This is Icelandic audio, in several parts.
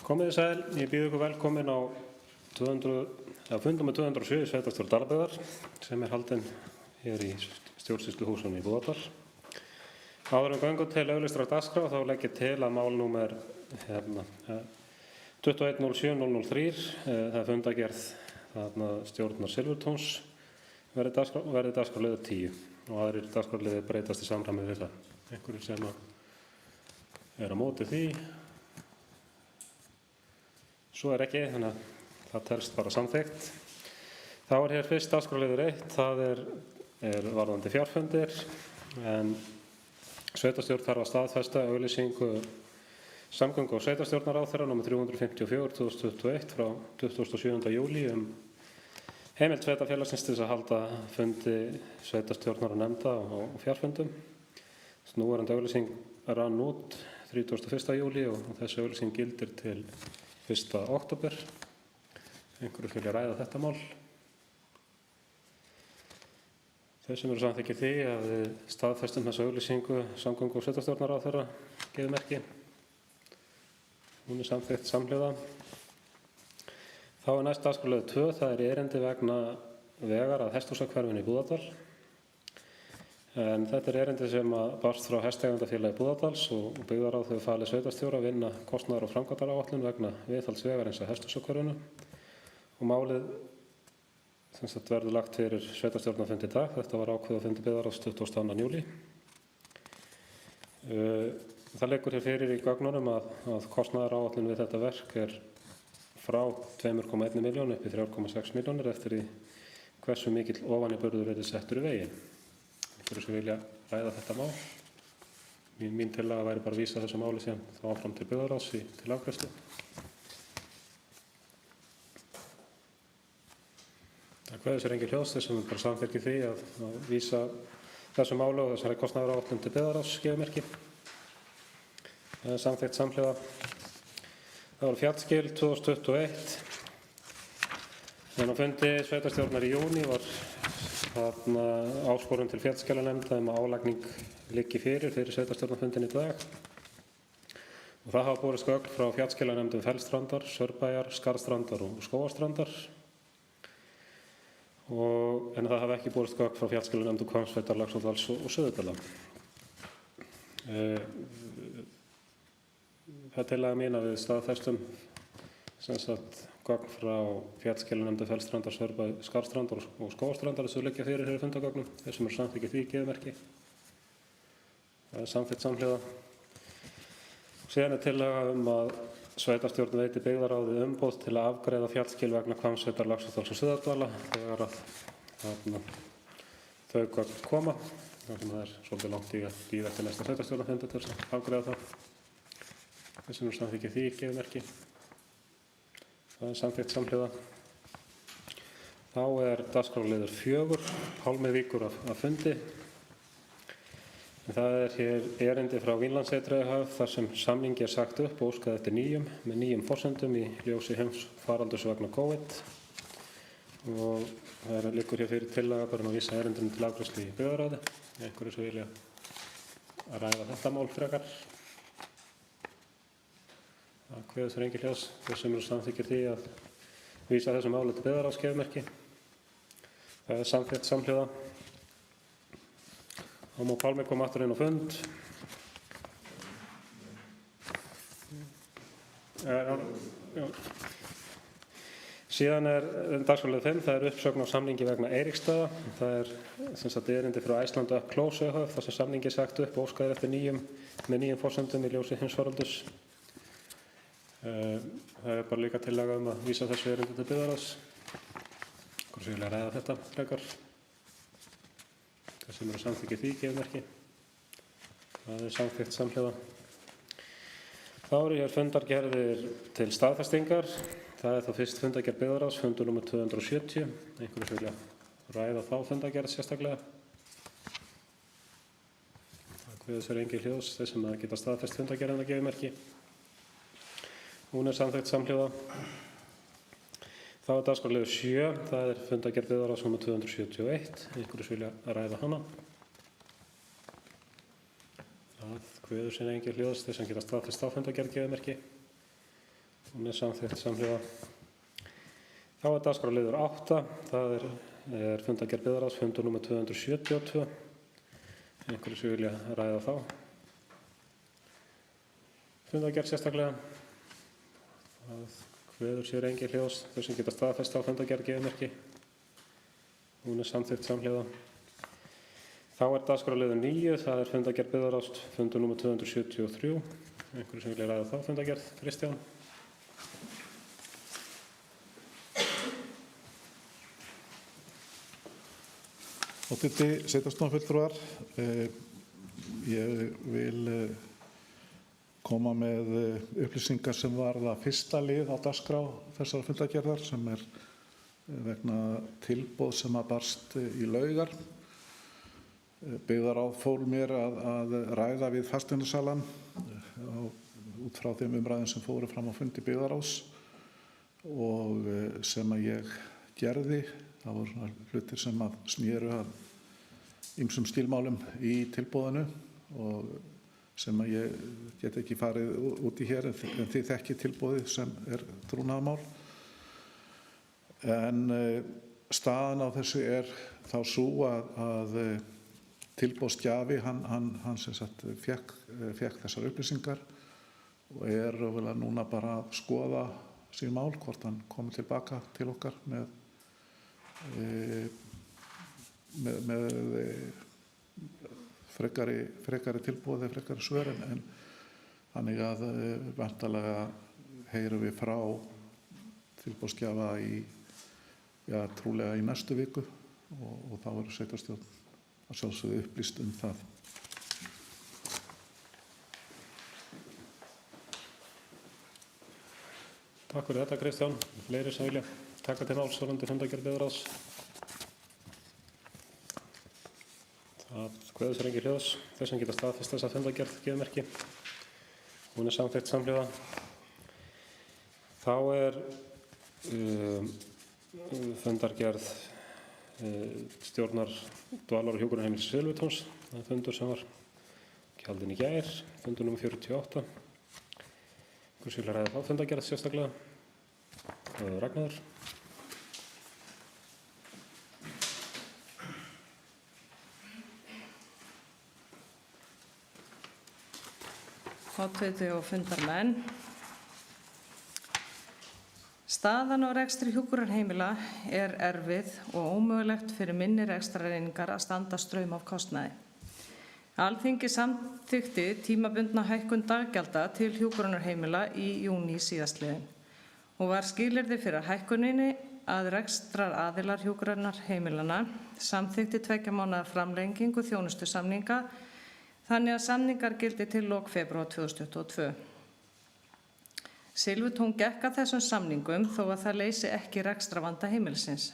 Komið þið sæl, ég býð ykkur velkomin á fundum með 207 í sveitarstjórn Dalabyggðar sem haldinn hér í stjórnsýsluhúsinu í Búðardal. Áður en göngum til auglýstrar dagskrár þá legg ég til að mál númer 2107-003, það fundagerð stjórnar Silfurtúns, verði dagskrárliður 10 og aðrir dagskrárliðir breytast í samræmi við það. Einhverjir sem á móti því. Svo ekki, þannig að það telst bara samþykkt. Þá hér fyrst dagskrárliður 1, það er varðandi fjárfundir, en sveitarstjórn þarf að staðfesta auglýsingu samgöngu- og sveitarstjórnarráðherra nr. 354/2021 frá 27. júlí heimild sveitarfélagsins til að halda fundi sveitarstjórnar og nefnda og fjárfundum. Núverandi auglýsing rann út 31. júlí og þessi auglýsing gildir til 1. október. Einhverjir vilja ræða þetta mál? Þeir sem eru samþykkir því að við staðfestum þessa auglýsingu samgöngu- og sveitarstjórnarráðherra gefið merki. Hún er samþykkt samhliða. Þá er næst dagskrárliður 2, það er erindi vegna vegar að Hesthúsahverfinu í Búðardal. En þetta er erindi sem barst frá Hestaeigendafélagi Búðardals og byggðarráð hefur falið sveitarstjóra að vinna kostnaðar- og framkvæmdaáætlun vegna viðhalds vegarins að Hesthúsahverfinu. Og málið verður lagt fyrir sveitarstjórnarfund í dag. Þetta var ákveðið á fundi byggðarráðs 22. júlí. Það liggur hér fyrir í gögnunum að kostnaðaráætlun við þetta verk er frá 2,1 milljón upp í 3,6 milljónir eftir því hversu mikill ofaniburður verið settur í veginn. Einhverjir sem vilja ræða þetta mál. Mín tillaga væri bara að vísa þessu máli síðan þá áfram til byggðarráðs til afgreiðslu. Það kveður sér engin hljóðs, þessum bara samþykki því að vísa þessu máli og þessari kostnaðaráætlun til byggðarráðs gefið merki. Það er samþykkt samhliða. Það var fjallskil 2021. En á fundi sveitarstjórnar í júní var áskorun til fjallskilanefnda að álagning liggi fyrir sveitarstjórnarfundin í dag. Og það hafa borist gögn frá fjallskilanefndum Fellsstrandar, Sörbæjar, Skarðstrandar og Skógarstrandar. En það hafa ekki borist gögn frá fjallskilanefndum Hvammsveitar, Laxárdals og Suðurdala. Það er tillaga mín að við staðfestum gögn frá fjallskilanefndum Fellsstrandar, Sörbæjar, Skarðstrandar og Skógarstrandar þessu liggja fyrir fundagögnum. Þeir sem eru samþykkir því gefið merki. Það er samþykkt samhliða. Síðan er tillaga að sveitarstjórn veiti byggðarráði umboð til að afgreiða fjallskil vegna Hvammsveitar, Laxárdals og Suðurdala þegar þau gögn koma. Það er svolítið langt í að bíða eftir næsta sveitarstjórnarfundi til að afgreiða það. Þeir sem eru samþykkir því gefið merki. Það er samþykkt samhliða. Þá er dagskrárliður 4, hálmi vikur af fundi. Það er hér erindi frá Vínlandssetrið þar sem samningi er sagt upp og óskað eftir með nýjum forsendum í ljósi heimsfaraldurs vegna COVID. Og það liggur hér fyrir tillaga bara að vísa erindinu til afgreiðslu í byggðarráði. Einhverjir sem vilja að ræða þetta mál frekar. Það kveður sér engin hljóðs. Þeir sem eru samþykkir því að vísa þessu máli til byggðarráðs gefið merki. Það er samþykkt samhliða. Þá má Pálmi koma aftur inn á fund. Síðan er dagskrárliður 5, það er uppsögn á samningi vegna Eiríksstaða. Það er erindi frá Iceland Up Close ehf. Þar sem samningi er sagt upp og óskað eftir með nýjum forsendum í ljósi heimsfaraldurs. Það er bara líka tillaga að vísa þessu erindi til byggðarráðs. Hvort sem vilja ræða þetta frekar. Þeir sem eru samþykkir því gefið merki. Það er samþykkt samhliða. Þá eru hér fundargerðir til staðfestingar. Það er þá fyrst fundargerð byggðarráðs, fundur nr. 270. Einhverjir vilja ræða þá fundargerð sérstaklega. Það kveður sér engin hljóðs, þeir sem geta staðfest fundargerðina gefið merki. Hún er samþykkt samhliða. Þá er dagskrárliður 7, það er fundargerð byggðarráðs nr. 271. Einhverjir vilja ræða hana. Það kveður sér engin hljóðs, þeir sem geta staðfest fundargerð gefið merki. Hún samþykkt samhliða. Þá dagskrárliður 8. Það er fundargerð byggðarráðs, fundur númer 272. Einhverju sem vilja ræða þá. Fundargerð sérstaklega. Það kveður sér engin hljóðs. Þau sem geta staðfest á fundargerð geðmerki. Hún samþykkt samhliða. Þá dagskrárliður 9. Það er fundargerð byggðarráðs, fundur númer 273. Einhverju sem vilja ræða þá fundargerð. Kristján. Háttvirti sveitarstjórnarfulltrúar, ég vil koma með upplýsingar sem varða fyrsta lið á dagskrá þessara fundargerðar sem er vegna tilboð sem barst í Laugar. Byggðarráð fól mér að ræða við fasteignasalann út frá þeim umræðum sem fóru fram á fundi byggðarráðs og sem að ég gerði. Það voru hlutir sem að snéru að ýmsum stílmálum í tilboðinu og sem að ég get ekki farið út í hér en þið þekkið tilboðið sem er trúnaðarmál. En staðan á þessu er þá sú að tilboðsgjafi hann sem sagt fékk þessar upplýsingar og er raunverulega núna bara að skoða sín mál hvort hann komi tilbaka til okkar með frekari tilboð eða frekari svör en þannig að væntanlega heyrum við frá tilboðsgjafa trúlega í næstu viku og þá verður sveitarstjórn að sjálfsögðu upplýst það. Takk fyrir þetta, Kristján. Fleiri sem vilja taka til máls varðandi fundargerð byggðarráðs. Það kveður sér engin hljóðs. Þeir sem geta staðfest þessa fundargerð geðmerki. Hún samþykkt samhliða. Þá fundargerð stjórnar dvalar- og hjúkrunarheimilis Silfurtúns. Það fundur sem var haldinn í gær, fundur númer 48. Hvers vilja ræða þá fundargerð sérstaklega? Ragnar. Háttvirtir og fundarmenn. Staðan á rekstri hjúkrunarheimila er erfið og ómögulegt fyrir minni rekstrareiningar að standa straum af kostnaði. Alþingi samþykkti tímabundna hækkun daggjalda til hjúkrunarheimila í júní síðastliðinn og var skilyrði fyrir hækkuninni að rekstraraðilar hjúkrunarheimilanna samþykkti 2 mánaða framlengingu þjónustusamninga þannig að samningar gildi til lok febrúar 2022. Silfurtún gekk að þessum samningum þó að það leysi ekki rekstravanda heimilisins.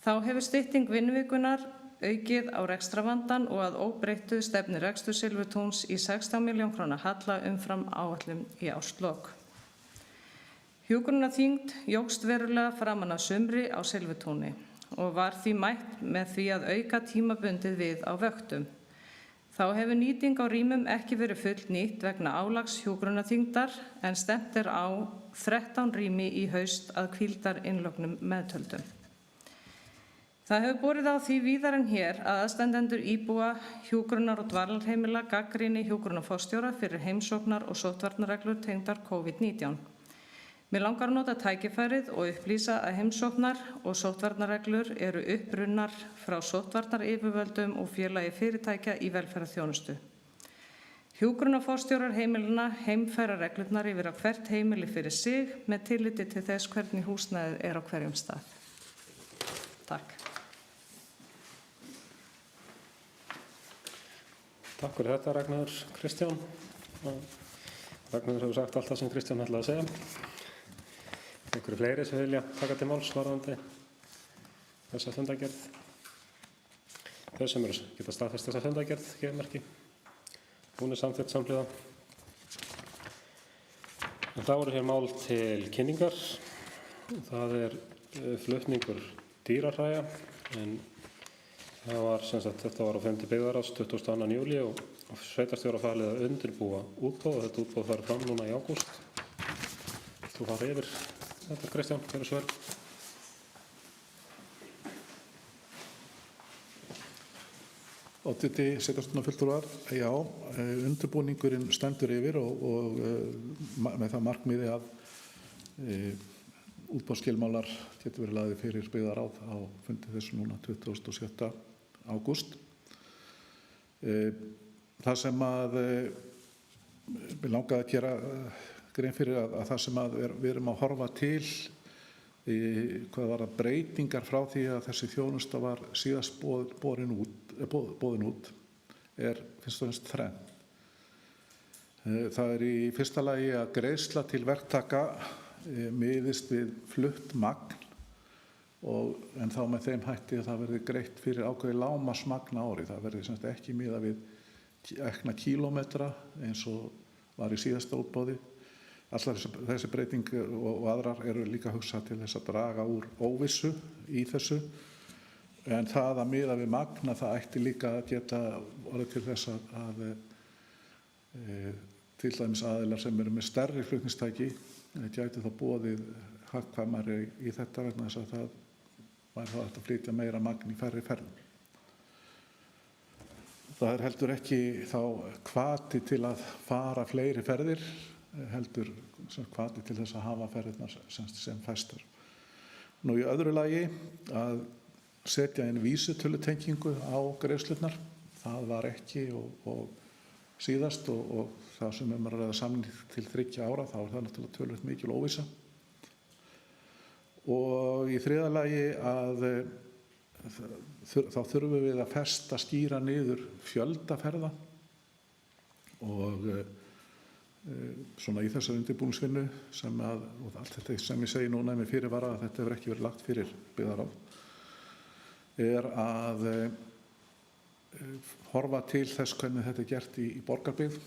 Þá hefur stytting vinnuvikunar aukið á rekstravandan og að óbreyttu stefnir rekstur Silfurtúns í 16 milljón króna halla umfram áætlun í árslok. Hjúkrunarþyngd jókst verulega framan af sumri á Silfurtúni og var því mætt með því að auka tímabundið við á vöktum. Þá hefur nýting á rýmum ekki verið fullnýtt vegna álags hjúkrunarþyngdar en stefnt er á 13 rými í haust að hvíldarinnlögnum meðtöldum. Það hefur borið á því víðar en hér að aðstandendur íbúa hjúkrunar- og dvalarheimila gagnrýni hjúkrunarforstjóra fyrir heimsóknar- og sóttvarnareglur tengdar COVID-19. Mér langar að nota tækifærið og upplýsa að heimsóknar- og sóttvarnareglur eru upprunnar frá sóttvarnayfirvöldum og félagi fyrirtækja í velferðarþjónustu. Hjúkrunarforstjórar heimilina heimfæra reglurnar yfir á hvert heimili fyrir sig með tilliti til þess hvernig húsnæðið er á hverjum stað. Takk. Takk fyrir þetta, Ragnar. Kristján. Ragnar hefur sagt allt það sem Kristján ætlaði að segja. Einhverju fleiri sem vilja taka til máls varðandi þessa fundargerð? Þau sem geta staðfest þessa fundargerð geðmerki. Hún samþykkt samhliða. En þá eru hér mál til kynningar. Það flutningur dýrahræja en það var þetta var á fundi byggðarráðs 22. júlí og sveitarstjóra falið að undirbúa útboð og þetta útboð fari fram núna í ágúst. Þú fara yfir þetta, Kristján, gjörðu svo vel. Oddviti, sveitarstjórnarfulltrúar, já, undirbúningurinn stendur yfir og með það markmiði að útboðsskilmálar getur verið lagðir fyrir byggðaráð á fundi þessu núna 27. ágúst. Það sem að við langaði að gera grein fyrir að það sem að við erum að horfa til hvað var að breytingar frá því að þessi þjónusta var síðast boðin út er fyrst og fremst þrennt. Það er í fyrsta lagi að greiðsla til verktaka miðist við flutt magn en þá með þeim hætti að það verði greitt fyrir ákveðið lágmarksmagn á ári. Það verði sem sagt ekki miðað við ekna kílómetra eins og var í síðasta útboði. Allar þessi breyting og aðrar eru líka hugsað til þess að draga úr óvissu í þessu. En það að miða við magna, það ætti líka að geta orðið til þess að til dæmis aðilar sem eru með stærri flutningstæki gætu þá boðið hagkvæmari í þetta vegna þess að það væri þá hægt að flytja meira magn í færri ferðum. Það er heldur ekki þá hvati til að fara fleiri ferðir, heldur hvati til þess að hafa ferðirnar sem fæstar. Nú í öðru lagi að setja inn vísitölutengingu á greiðslurnar. Það var ekki og síðast og það sem að ræða samning til 3 ára, þá er það náttúrulega töluvert mikil óvissa. Og í þriðja lagi að þá þurfum við að festa skýra niður fjöldaferða og svona í þessari undirbúningsvinnu sem að, og allt þetta sem ég segi núna með fyrirvara að þetta hefur ekki verið lagt fyrir byggðaráð, er að horfa til þess hvernig þetta er gert í borgarbyggð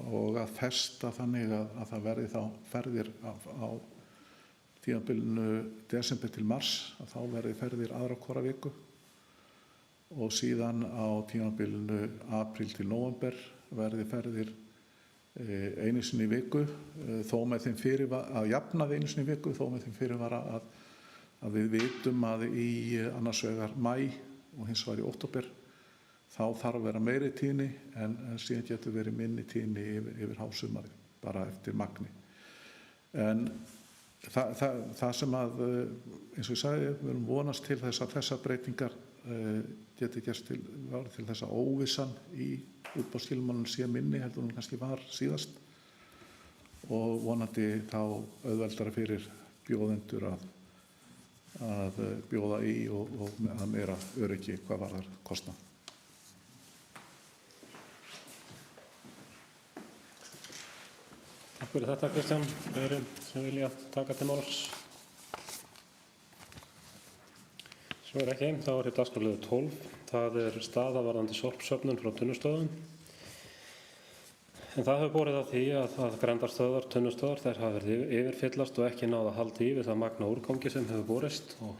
og að festa þannig að það verði þá ferðir á tímabilinu desember til mars, að þá verði ferðir aðra hvora viku og síðan á tímabilinu apríl til nóvember verði ferðir einu sinni í viku, þó með þeim fyrirvara að jafnaði einu sinni í viku, þó með þeim fyrirvara að við vitum að í annars vegar maí og hins vegar í október þá þarf að vera meiri tíðni en síðan getur verið minni tíðni yfir hásumari, bara eftir magni. En það sem að, eins og ég sagði, við erum vonast til þess að þessar breytingar geti gerst til þess að óvissan í útboðsskilmálum sé minni heldur en kannski var síðast og vonandi þá auðveldara fyrir bjóðendur að bjóða í og að meira öryggi hvað varðar kostnað. Takk fyrir þetta, Kristján. Fleiri sem vilja taka til máls? Svo er ekki, þá er dagskrárliður 12. Það er staða varðandi sorpsöfnun frá tunnustöðum. En það hefur borið á því að grenndarstöðvar, tunnustöðvar, þær hafa verið yfirfyllast og ekki náð að halda í við það magna úrgangi sem hefur borist og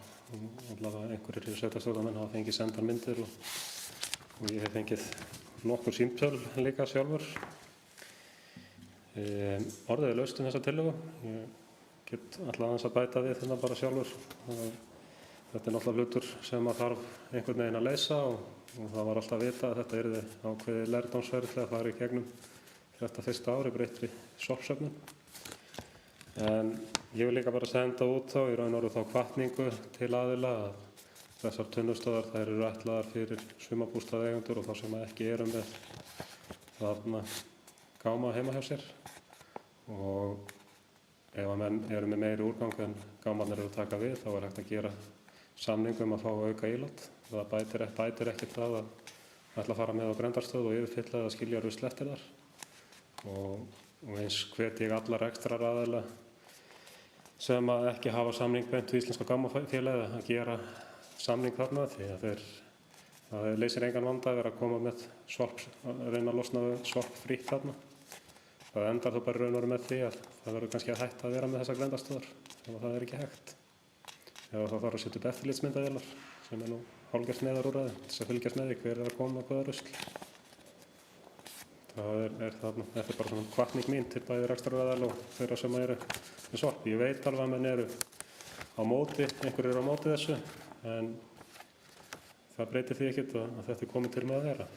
allavega einhverjir sveitarstjórnarmenn hafa fengið sendar myndir og ég hef fengið nokkur símtöl líka sjálfur. Orðið er laust þessa tillögu. Ég get allavega aðeins að bæta við þetta bara sjálfur. Þetta er náttúrulega hlutur sem að þarf einhvern veginn að leysa og það var alltaf að vita að þetta yrði ákveðið lærdómsferli að fara í gegnum þetta fyrsta ári breyttri sorpsöfnun. En ég vil líka bara senda út þá í raun og veru þá hvatningu til aðila að þessar tunnustöðvar þær eru ætlaðar fyrir sumarbústaðaeigendur og þá sem ekki eru með þarna gáma heima hjá sér. Og ef að menn eru með meiri úrgang en gámarnir eru að taka við þá er hægt að gera samningum að fá auka ílát. Það bætir ekkert það að ætla að fara með á grenndarstöð og yfirfylla eða skilja rusl eftir þar. Og eins hvet ég alla rekstraraðila sem að ekki hafa samning beint við Íslenska gámafélagið að gera samning þarna því að það leysir engan vanda að vera að koma með reyna að losna sorp frítt þarna. Það endar þó bara raun og veru með því að það verður kannski að hætta að vera með þessar grenndarstöðvar ef það er ekki hægt. Eða þá þarf að setja upp eftirlitsmyndavélar sem er nú hálfgert neyðarúrræði til að fylgjast með því hver er að koma með hvaða rusl. Þetta er bara svona hvatning mín til bæði rekstraraðila og þeirra sem eru með sorp. Ég veit alveg að menn eru á móti, einhverjir eru á móti þessu, en það breytir því ekkert að þetta er komið til með að vera.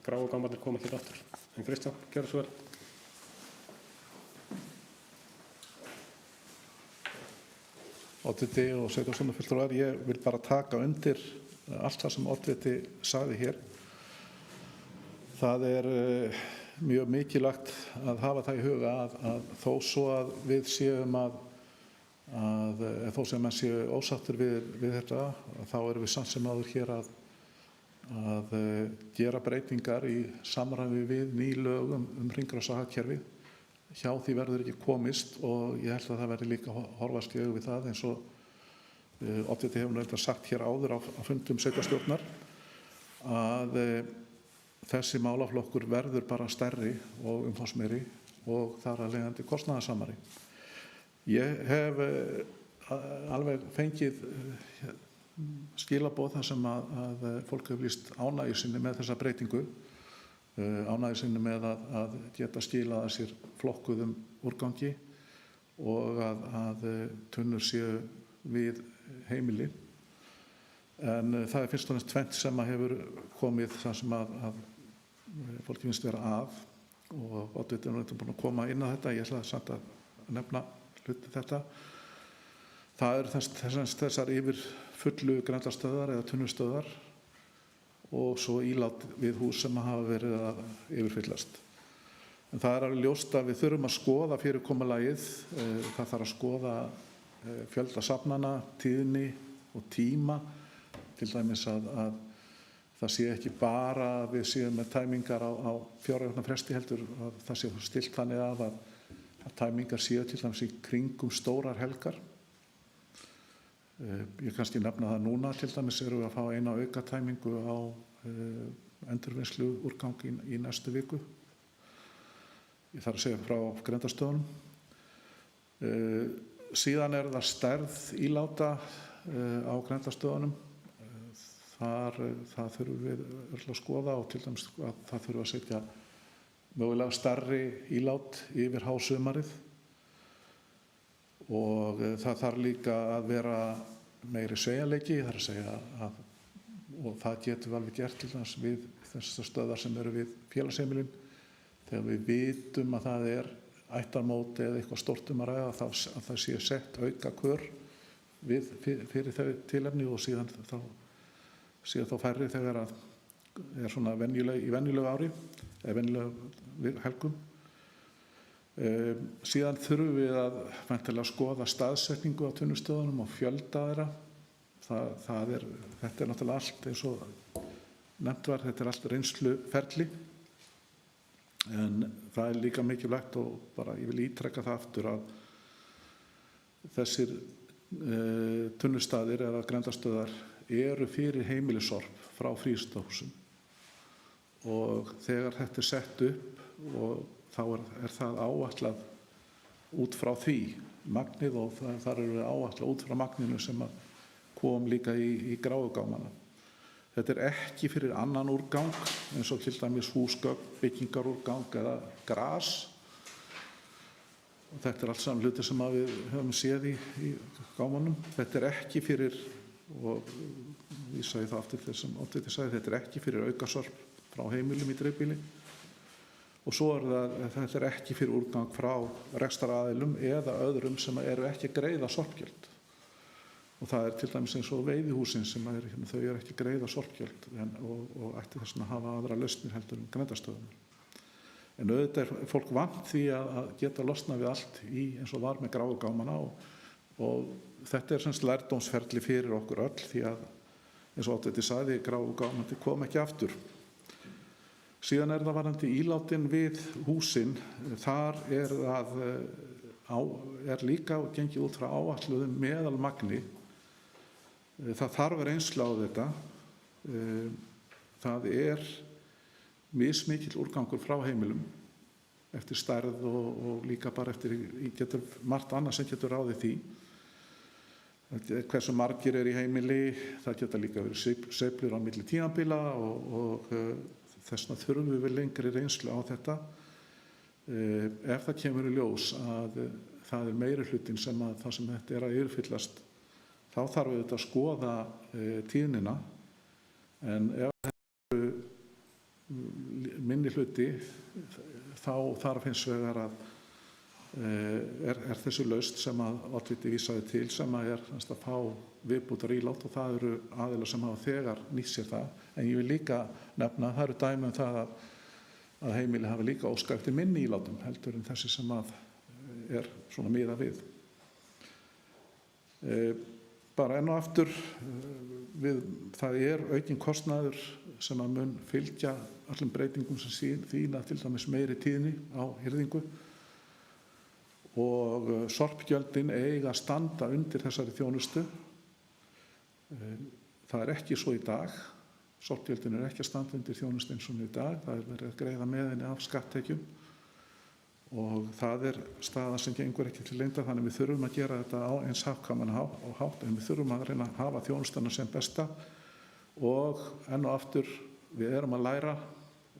Gráu gámarnir koma ekki aftur. En Kristján, gjörðu svo vel. Oddviti og sveitarstjórnarfulltrúar, ég vil bara taka undir allt það sem oddviti sagði hér. Það er mjög mikilvægt að hafa það í huga að þó svo að við séum þó sem menn séu ósáttir við þetta, þá erum við samt sem áður hér að gera breytingar í samræmi við ný lög hringrásarhagkerfið. Hjá því verður ekki komist og ég held að það verði líka horfast í augu við það eins og oddviti hefur reyndar sagt hér áður á fundum sveitarstjórnar að þessi málaflokkur verður bara stærri og umfangsmeiri og þar af leiðandi kostnaðarsamari. Ég hef alveg fengið skilaboð þar sem að fólk hefur lýst ánægju sinni með þessa breytingu, ánægju sinni með að geta skilað að sér flokkuðum úrgangi og að tunnur séu við heimili. En það er fyrst og fremst tvennt sem að hefur komið þar sem að fólki finnst vera að og oddvitinn er búin að koma inn á þetta. Ég ætla samt að nefna hluti þetta. Það eru þessar yfir fullu grenndarstöðvar eða tunnustöðvar og svo ílát við hús sem hafa verið að yfirfyllast. En það er alveg ljóst að við þurfum að skoða fyrirkomulagið. Það þarf að skoða fjölda safnana, tíðni og tíma. Til dæmis að það sé ekki bara að við séum með tæmingar á 4 vikna fresti heldur að það sé stillt þannig að tæmingar séu til dæmis í kringum stórar helgar. Ég kannski nefna það núna, til dæmis erum við að fá eina aukatæmingu á endurvinnslu úrgang í næstu viku. Ég þarf að segja frá grenndarstöðunum. Síðan er það stærð íláta á grenndarstöðunum. Það þurfum við öll að skoða og til dæmis að það þurfum að setja mögulega stærri ílát yfir hásumarið og það þarf líka að vera meiri sveigjanleiki, það er að segja og það getum við alveg gert til dæmis við þessar stöðvar sem eru við félagsheimilin. Þegar við vitum að það er ættarmót eða eitthvað stórt að ræða að það sé sett auka kör fyrir þau tilefni og síðan þá færri þegar að er svona í venjulegu ári eða venjulegu helgum. Síðan þurfum við að væntanlega skoða staðsetningu á tunnustöðunum og fjölda þeirra. Þetta er náttúrulega allt eins og nefnt var, þetta er allt reynsluferli. En það er líka mikilvægt og bara ég vil ítreka það aftur að þessir tunnustaðir eða grenndarstöðvar eru fyrir heimilissorp frá frístundahúsum og þegar þetta er sett upp og þá er það áætlað út frá því magnið og þar eru við áætlað út frá magninu sem kom líka í gráu gámana. Þetta er ekki fyrir annan úrgang eins og til dæmis húsgögn, byggingarúrgang eða gras. Og þetta er allt saman hluti sem við höfum séð í gámanum. Þetta er ekki fyrir, og ég segi það aftur þess sem oddviti sagði, þetta er ekki fyrir aukasorp frá heimilum í dreifbýli. Og svo þetta er ekki fyrir úrgang frá rekstraraðilum eða öðrum sem eru ekki að greiða sorpgjöld. Og það er til dæmis eins og veiðihúsin sem þau eru ekki að greiða sorpgjöld og ætti þess að hafa aðra lausnir heldur grenndarstöðunar. En auðvitað er fólk vant því að geta losnað við allt eins og var með gráu gámana og þetta er semst lærdómsferli fyrir okkur öll því að eins og oddviti sagði, gráu gámandi kom ekki aftur. Síðan er það varðandi ílátin við húsin, þar er líka gengið út frá áætluðum meðalmagni. Það þarf reynslu á þetta. Það er mismikill úrgangur frá heimilum eftir stærð og líka bara eftir getur margt annað sem getur ráðið því. Hversu margir í heimili, það geta líka verið sveiflur á milli tímabila og þess vegna þurfum við lengri reynslu á þetta. Ef það kemur í ljós að það meirihlutin sem það sem þetta að yfirfyllast, þá þarf auðvitað að skoða tíðnina, en ef það minni hluti, þá þarf hins vegar að þessi lausn sem að oddviti vísaði til, sem að að fá viðbótar ílát, og það eru aðilar sem hafa þegar nýtt sér það. En ég vil líka nefna að það eru dæmi það að heimili hafa líka óskað eftir minni ílátum heldur en þessi sem að svona miðað við. Bara enn og aftur, það aukinn kostnaður sem að mun fylgja öllum breytingum sem þýna til dæmis meiri tíðni á hirðingu, og sorpgjöldin eiga að standa undir þessari þjónustu. Það ekki svo í dag. Sorpgjöldin ekki að standa undir þjónustu eins og í dag. Það verið að greiða með henni af skatttekjum, og það staða sem gengur ekki til lengdar, þannig við þurfum að gera þetta á eins hagkvæman hátt, en við þurfum að reyna að hafa þjónustuna sem besta, og enn og aftur við erum að læra,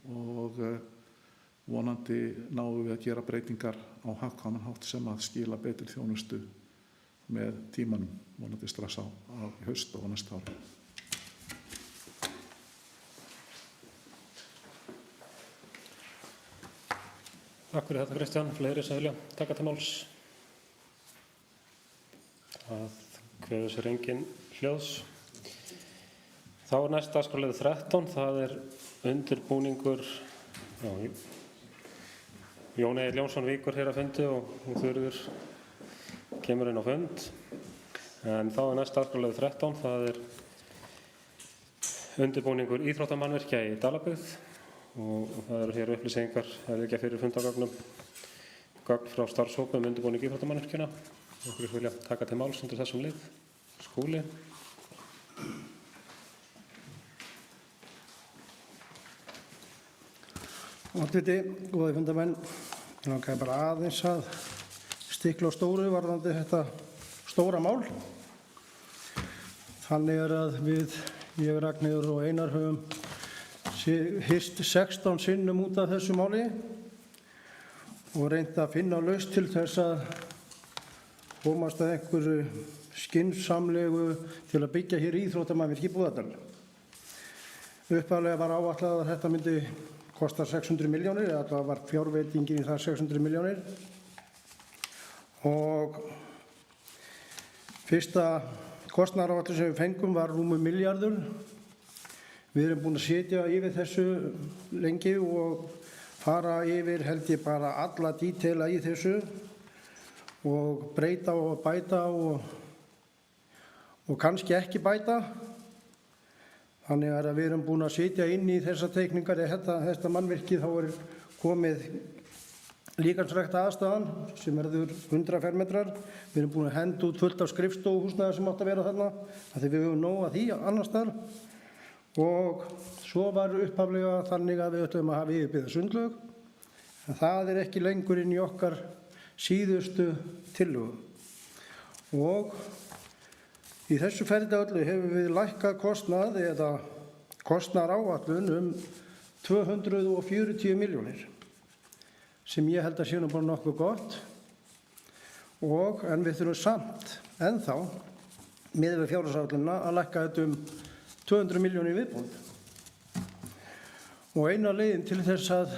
og vonandi náum við að gera breytingar á hagkvæman hátt sem að skila betri þjónustu með tímanum, vonandi strax á haust og næsta ári. Takk fyrir þetta, Kristján. Fleiri sem vilja taka til máls? Það kveður sér engin hljóðs. Þá næst dagskrárliður 13, það undirbúningur. Jón Egill Jónsson víkur hér að fundi og Þuríður kemur inn á fund. En þá næst dagskrárliður 13, það undirbúningur íþróttamannvirkja í Dalabyggð, og það eru hér upplýsingar að liggja fyrir fundagögnum, gögn frá starfshópi undirbúning íþróttamannvirkjana. Einhverjir vilja taka til máls undir þessum lið? Skúli. Oddviti, góðir fundarmenn, ég langaði bara aðeins að stikla á stóru varðandi þetta stóra mál. Þannig að við, ég, Ragnheiður og Einar höfum hist 16 sinnum út af þessu máli og reynt að finna lausn til þess að komast að einhverju skynsamlegu til að byggja hér íþróttamannvirki í Búðardal. Upphaflega var áætlað að þetta myndi kosta 600 milljónir, eða það var fjárveitingin í það 600 milljónir, og fyrsta kostnaðaráætlun sem við fengum var rúmur milljarður. Við erum búin að sitja yfir þessu lengi og fara yfir, held ég, bara alla díteila í þessu og breyta og bæta og kannski ekki bæta. Þannig að við erum búin að sitja inn í þessar teikningar, þetta mannvirki, þá komið líkansrækta aðstæðan sem verður 100 fermetrar. Við erum búin að henda út fullt af skrifstofuhúsnæði sem átt að vera þarna, af því við höfum nóg af því annars þar. Og svo var upphaflega þannig að við ætlum að hafa yfirbyggða sundlaug, en það ekki lengur inn í okkar síðustu tillögu. Og í þessu ferli öllu hefur við lækkað kostnað eða kostnaðaráætlun 240 milljónir, sem ég held að sé nú bara nokkuð gott, en við þurfum samt ennþá miðað við fjárhagsáætlunina að lækka þetta 200 milljónir viðbót. Og eina leiðin til þess að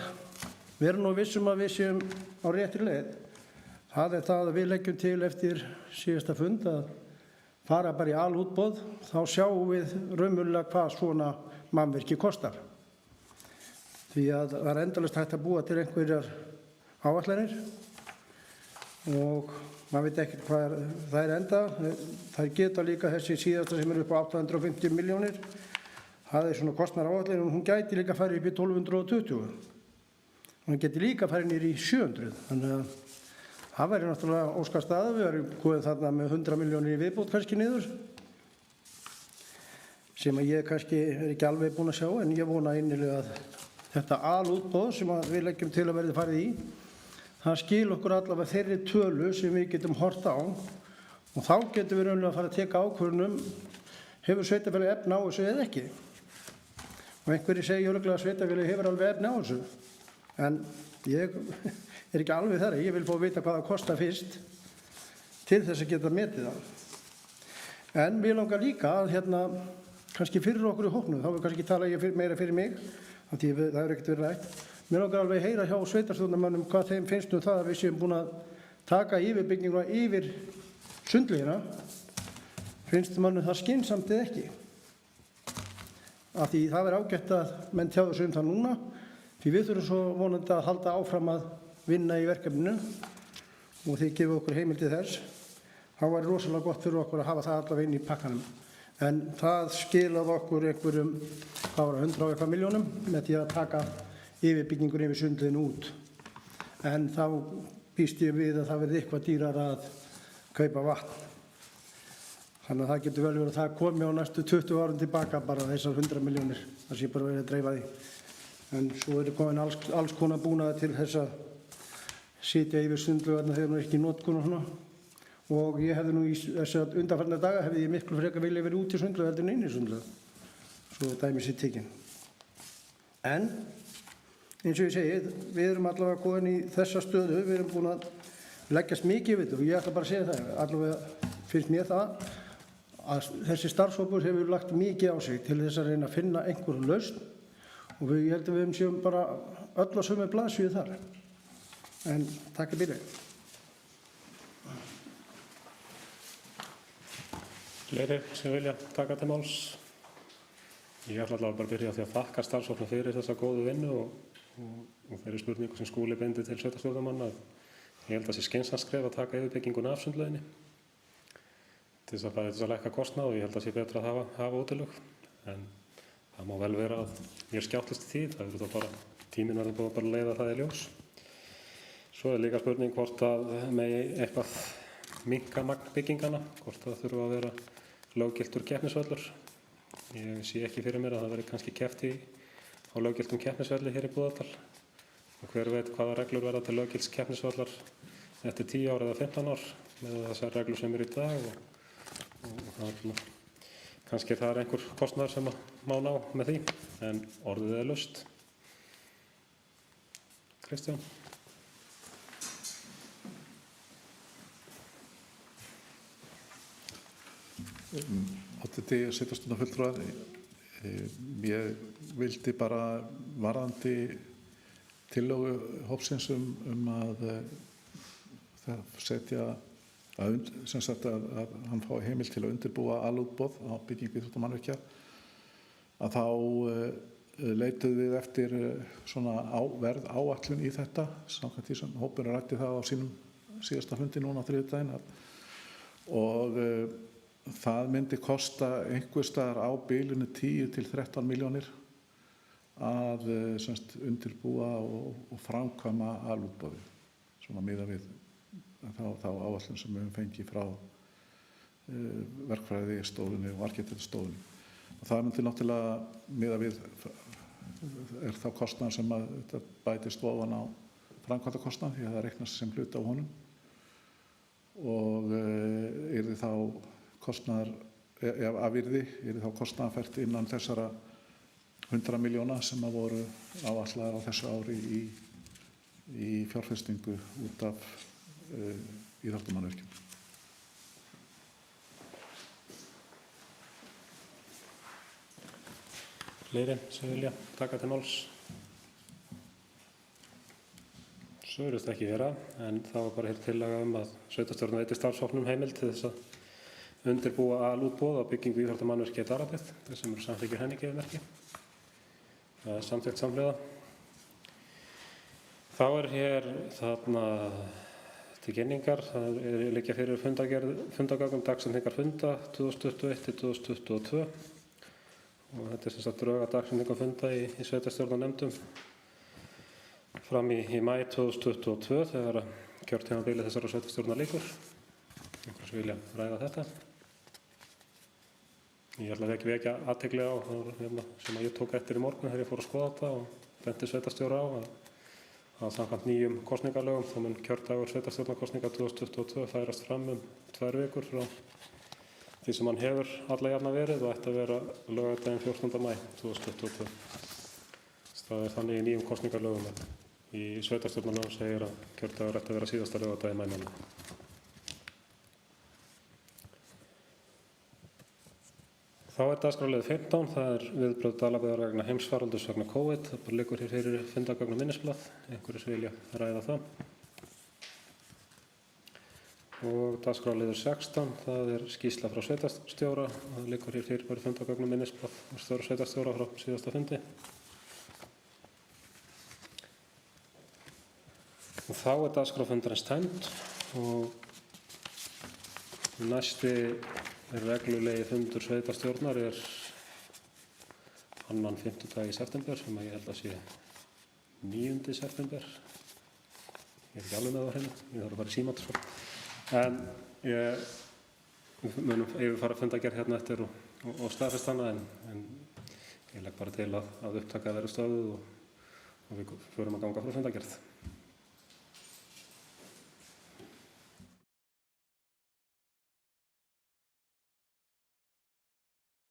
vera nú vissum að við séum á réttri leið, það það að við leggjum til eftir síðasta fund að fara bara í alútboð, þá sjáum við raunverulega hvað svona mannvirki kostar. Því að það endalaust hægt að búa til einhverjar áætlanir og maður veit ekki hvað það enda. Það geta líka þessi síðasta sem upp á 850 milljónir. Það svona kostnaðaráætlun og hún gæti líka farið upp í 1220. Hún geti líka farið niður í 700. Þannig að það væri náttúrulega óskastaða. Við erum komið þarna með 100 milljónir í viðbót kannski niður, sem að ég kannski ekki alveg búin að sjá, en ég vona innilega að þetta alútboð sem við leggjum til að verði farið í, það skil okkur allavega þeirri tölu sem við getum hort á, og þá getum við raunlega að fara að teka ákvörðun hefur sveitarfélagið efni á þessu eða ekki. Og einhverjir segja örugglega að sveitarfélagið hefur alveg efni á þessu. En ég er ekki alveg þar. Ég vil fá að vita hvað það kostar fyrst til þess að geta metið það. En mér langar líka að kannski fyrir okkur í hópnum, þá vil kannski tala ég meira fyrir mig, því það hefur ekkert verið rætt. Mér langar alveg að heyra hjá sveitarstjórnarmönnum hvað þeim finnst það að við séum búin að taka yfirbygginguna yfir sundlaugina. Finnst mönnum það skynsamt eða ekki? Af því það verður ágætt að menn tjáðu sig það núna, því við þurfum svo vonandi að halda áfram að vinna í verkefninu og þið gefið okkur heimildi þess. Það var rosalega gott fyrir okkur að hafa það allavega inn í pakkanum. En það skilaði okkur einhverjum, 100 og eitthvað milljónum með því að taka yfirbyggingur yfir sundlaugina út. En þá býst ég við að það verði eitthvað dýrara að kaupa vatn. Þannig að það getur vel verið að það komi á næstu 20 árum tilbaka bara þessar 100 milljónir. Það sé bara verið að dreifa því. En svo eru komin alls konar búnaðar til þess að sitja yfir sundlaugarnar þegar hún er ekki í notkun og svona. Og ég hefði nú í þessar undanfarna daga hefði ég miklu frekar vilja verið út í sundlaug heldur en inn í sundlaug. Svo dæmi sér tekinn. En eins og ég segi, við erum allavega komin í þessa stöðu. Við erum búin að leggjast mikið við þetta og ég ætla bara að segja það. Allavega finnst mér það að þessi starfshópur hefur lagt mikið á sig til þess að reyna að finna einhverju lausn og ég held að við séum bara öll á sömu blaðsíðu þar. En takk í bili. Fleiri sem vilja taka til máls? Ég ætla allavega bara að byrja á því að þakka starfshópnum fyrir þessa góðu vinnu og fyrir spurningu sem Skúli beindi til sveitarstjórnarmanna. Ég held að það sé skynsamlegt skref að taka yfirbygginguna af sundlauginni til þess að lækka kostnað og ég held að það sé betra að hafa útilög. En það má vel vera að ég skjáttlist í því, það verður þá bara tíminn verður búið bara að leiða það í ljós. Svo er líka spurning hvort að megi eitthvað minnka magn byggingana, hvort það þurfa að vera löggiltur keppnisvöllur. Ég sé ekki fyrir mér að það veri kannski keppt á löggiltum keppnisvelli hér í Búðardal. Og hver veit hvaða reglur verða til löggilts keppnisvallar eftir 10 ár eða 15 ár með þessar reglur sem eru í dag og kannski það er einhver kostnaður sem má ná með því, en orðið er laust. Kristján? Oddviti sveitarstjórnarfulltrúar, ég vildi bara varðandi tillögu hópsins að setja að hann fái heimild til að undirbúa alútboð á byggingu íþróttamannvirkja, að þá leituðum við eftir svona verð áætlun í þetta, samkvæmt því sem hópurinn ræddi það á sínum síðasta fundi núna á þriðjudaginn, og það myndi kosta einhvers staðar á bilinu 10 til 13 milljónir að undirbúa og framkvæma alútboðið, svona miðað við þá áætlun sem við höfum fengið frá verkfræðistofunni og arkitektastofunni. Og það myndi náttúrulega miðað við er þá kostnaður sem að þetta bætist ofan á framkvæmdakostnað því að það reiknast sem hluti á honum og yrði þá kostnaðar, ef afyrði, yrði þá kostnaðarfært innan þessara 100 milljóna sem að voru áætlaðar á þessu ári í fjárfestingu út af íþróttamannvirkjum. Fleiri sem vilja taka til máls? Svo virðist ekki vera, en það var bara hér tillaga að sveitarstjórnin veiti starfshópnum heimild til þess að undirbúa alútboð á byggingu íþróttamannvirkja í Dalabyggð, þess sem eru samþykkir henni gefmerki. Það er samþykkt samhliða. Þá er hér til kynningar, það liggja fyrir fundagögnum dagsetningar funda 2021 til 2022 og þetta er sem sagt drög að dagsetningum funda í sveitarstjórnarnefndum fram í maí 2022 þegar kjörtímabili þessara sveitarstjórnar lýkur. Einhvers vilja ræða þetta? Ég ætla ekki vekja athygli á sem ég tók eftir í morgun þegar ég fór að skoða þetta og benti sveitarstjóra á að samkvæmt nýjum kosningalögum þá mun kjördagur sveitarstjórnarkosninga 2022 færast fram 2 vikur frá því sem hann hefur alla jafna verið og ætti að vera laugardaginn 14. maí 2022. Það er þannig í nýjum kosningalögum en í sveitarstjórnarlögum segir að kjördagur ætti að vera síðasta laugardag í maímánuði. Þá er dagskrárliður 15, það er viðbrögð Dalabyggðar vegna heimsfaraldurs vegna COVID. Það bara liggur hér fyrir fundagögn og minnisblað, einhverjir vilja ræða það. Og dagskrárliður 16, það er skýrsla frá sveitarstjóra. Það liggur hér fyrir bara fundagögn og minnisblað og stóra sveitarstjóra frá síðasta fundi. Og þá er dagskrárfundarins tæmd og næsti reglulegi fundur sveitarstjórnar er annan fimmtudag í september sem ég held að sé 9. september. Ég er ekki alveg með það hreinu, ég þarf að fara í símat svo. En við munum yfirfara fundagerð hérna eftir og staðfest hana en ég legg bara til að upptaka verður stöðuð og við förum að ganga frá fundagerð.